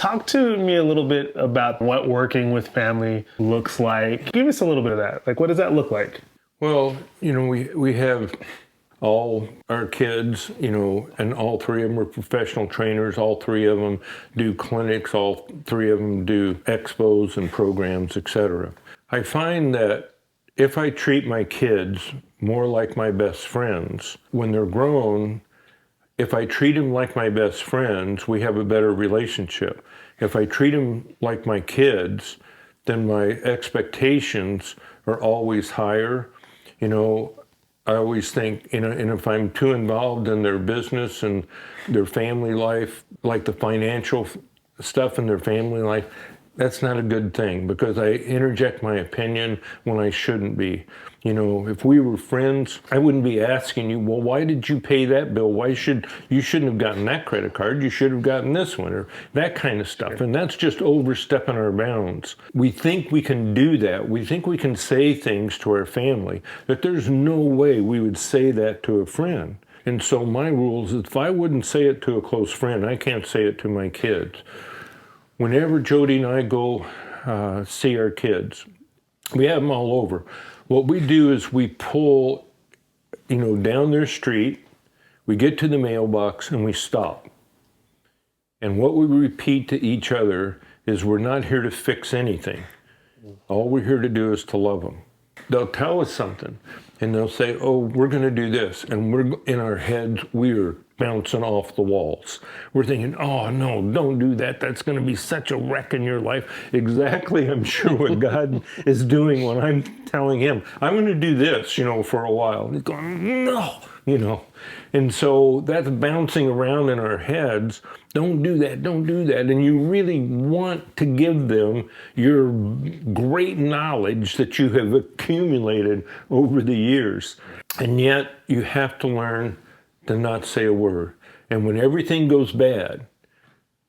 Talk to me a little bit about what working with family looks like. Give us a little bit of that. Like, what does that look like? Well, we have all our kids, and all three of them are professional trainers. All three of them do clinics. All three of them do expos and programs, etc. I find that if I treat my kids more like my best friends, when they're grown, if I treat them like my best friends, we have a better relationship. If I treat them like my kids, then my expectations are always higher. I always think, and if I'm too involved in their business and their family life, like the financial stuff in their family life, that's not a good thing because I interject my opinion when I shouldn't be. If we were friends, I wouldn't be asking you, well, why did you pay that bill? You shouldn't have gotten that credit card. You should have gotten this one, or that kind of stuff. And that's just overstepping our bounds. We think we can do that. We think we can say things to our family that there's no way we would say that to a friend. And so my rule is if I wouldn't say it to a close friend, I can't say it to my kids. Whenever Jody and I go see our kids, we have them all over. What we do is we pull, down their street, we get to the mailbox and we stop. And what we repeat to each other is we're not here to fix anything. All we're here to do is to love them. They'll tell us something and they'll say, oh, we're going to do this. And we're in our heads, we're bouncing off the walls. We're thinking, oh, no, don't do that. That's going to be such a wreck in your life. Exactly, I'm sure what God is doing when I'm telling him, I'm going to do this, for a while. And he's going, no, And so that's bouncing around in our heads. Don't do that, don't do that. And you really want to give them your great knowledge that you have accumulated over the years. And yet you have to learn to not say a word. And when everything goes bad,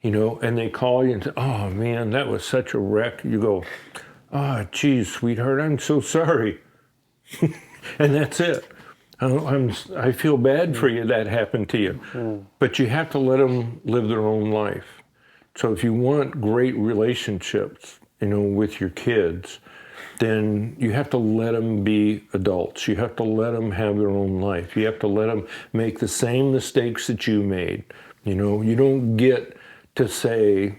and they call you and say, oh man, that was such a wreck. You go, oh, geez, sweetheart, I'm so sorry. And that's it. I feel bad for you that happened to you. But you have to let them live their own life. So if you want great relationships, with your kids, then you have to let them be adults. You have to let them have their own life. You have to let them make the same mistakes that you made. You don't get to say,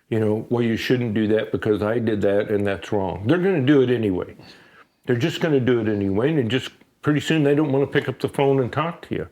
well, you shouldn't do that because I did that and that's wrong. They're going to do it anyway. They're just going to do it anyway, and just pretty soon they don't want to pick up the phone and talk to you.